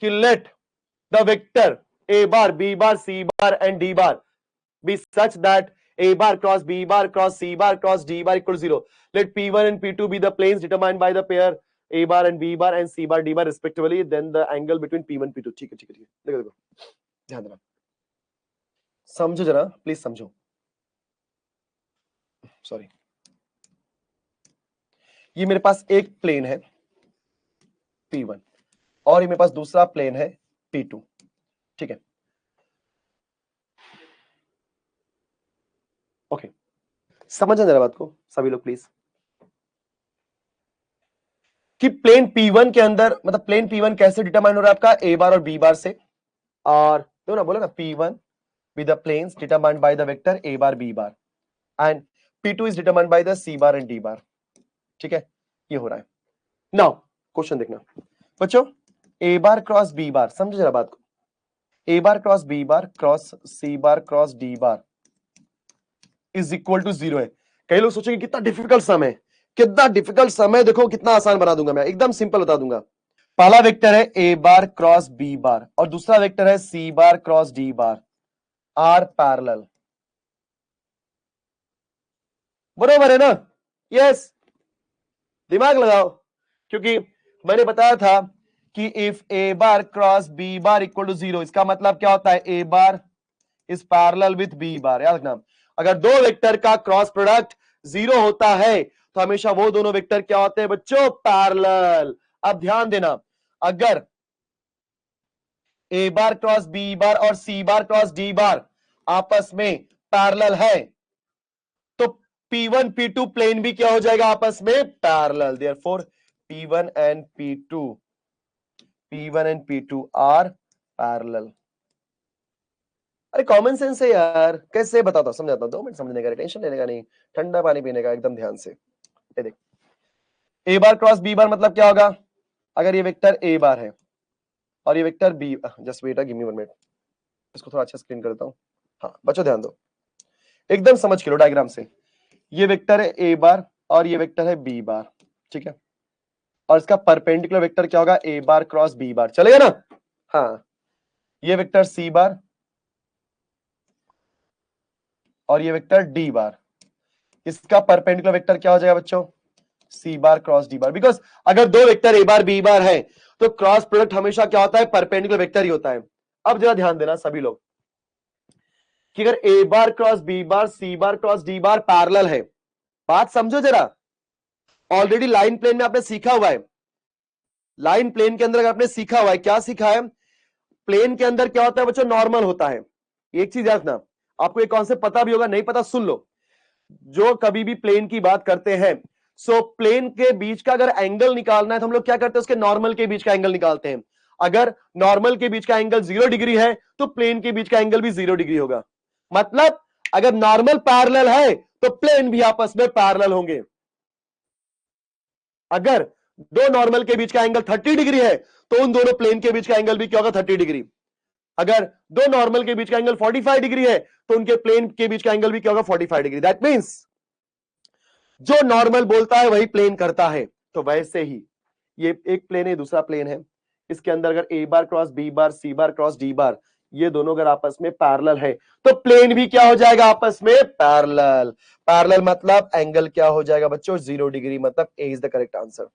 कि let the vector a bar, b bar, c bar and d bar be such that a bar cross b bar cross c bar cross d bar equal to 0. Let p1 and p2 be the planes determined by the pair a bar and b bar and c bar d bar respectively. Then the angle between p1 p2. ठीक है देखो देखो ध्यान देना, समझो जरा please समझो. Sorry, ये मेरे पास एक प्लेन है p1 और ये मेरे पास दूसरा प्लेन है p2. ठीक है, ओके समझ जरा बात को सभी लोग प्लीज, कि प्लेन P1 के अंदर मतलब प्लेन P1 कैसे डिटरमाइन हो रहा है आपका A बार और B बार से, और देखो ना बोला ना P1 with the planes determined by the vector A bar B bar and P2 is determined by the C bar and D bar. ठीक है, ये हो रहा है. नाउ क्वेश्चन देखना बच्चों, A bar cross B bar, समझो जरा बात को, A bar cross B bar cross C bar cross D bar is equal to 0 है. कई लोग सोचेंगे कितना डिफिकल्ट सम है, कितना डिफिकल्ट सम है. देखो कितना आसान बना दूंगा मैं, एकदम सिंपल बता दूंगा. पहला वेक्टर है A bar cross B bar और दूसरा वेक्टर है C bar cross D bar, are parallel. बरोबर है ना? यस, दिमाग लगाओ, क्योंकि मैंने बताया था कि if A bar cross B bar equal to 0, इसका मतलब क्या होता है, A bar is parallel with B bar. याद रखना, अगर दो वेक्टर का क्रॉस प्रोडक्ट 0 होता है तो हमेशा वो दोनों वेक्टर क्या होते हैं बच्चों, पैरेलल. अब ध्यान देना, अगर A bar cross B bar और C बार क्रॉस D बार आपस में पैरेलल है तो P1 P2 प्लेन भी क्या हो जाएगा, आपस में parallel. Therefore P1 and P2 are parallel. अरे कॉमन सेंस है यार, कैसे बताता हूं, समझाता हूं, 2 मिनट समझने का, टेंशन लेने का नहीं, ठंडा पानी पीने का, एकदम ध्यान से. ये देख, A बार क्रॉस B बार मतलब क्या होगा, अगर ये वेक्टर A बार है और ये vector B, just wait, give me 1 minute, इसको थोड़ा अच्छा स्क्रीन कर देता हूं. हाँ बच्चों ध्यान दो, एकदम समझ के लो डायग्राम से. ये वेक्टर है A बार और ये वेक्टर है B बार, ठीक है, और इसका परपेंडिकुलर वेक्टर क्या होगा, A बार क्रॉस B बार. चलेगा ना? हाँ, ये वेक्टर C बार और ये वेक्टर D बार, इसका परपेंडिकुलर वेक्टर क्या हो जाएगा बच्चों, C bar cross D bar. Because अगर दो वेक्टर A बार B बार है तो क्रॉस प्रोडक्ट हमेशा क्या होता है, परपेंडिकुलर वेक्टर ही होता है. अब जरा ध्यान देना सभी लोग कि अगर A bar cross B bar C bar cross D bar parallel है, बात समझो जरा. ऑलरेडी लाइन प्लेन में आपने सीखा हुआ है, लाइन प्लेन के अंदर अगर आपने सीखा हुआ है, क्या सीखा है, प्लेन के अंदर क्या होता है बच्चों, नॉर्मल होता है. एक चीज याद रखना, आपको एक कॉन्सेप्ट पता भी होगा, नहीं पता सुन लो. जो कभी भी प्लेन की बात करते हैं, सो प्लेन के बीच का अगर एंगल निकालना है तो हम लोग क्या करते हैं, उसके नॉर्मल के बीच का एंगल निकालते हैं. अगर नॉर्मल के बीच का एंगल 0 डिग्री है तो प्लेन के बीच का एंगल भी 0 डिग्री होगा. मतलब अगर नॉर्मल पैरेलल है तो प्लेन भी आपस में पैरेलल होंगे. अगर दो नॉर्मल के बीच का एंगल 30 डिग्री है तो उन दोनों प्लेन के बीच का एंगल भी क्या होगा, 30 डिग्री. अगर दो नॉर्मल के बीच का एंगल 45 डिग्री है तो उनके प्लेन के बीच का एंगल भी क्या होगा, 45 डिग्री. दैट मींस जो नॉर्मल बोलता है वही प्लेन करता है. तो वैसे ही ये एक प्लेन है, दूसरा प्लेन है, इसके अंदर अगर A bar cross B bar C bar cross D बार, ये दोनों अगर आपस में पैरेलल है तो प्लेन भी क्या हो जाएगा, आपस में पैरेलल. पैरेलल मतलब एंगल क्या हो जाएगा बच्चों, 0 डिग्री. मतलब A is the correct answer.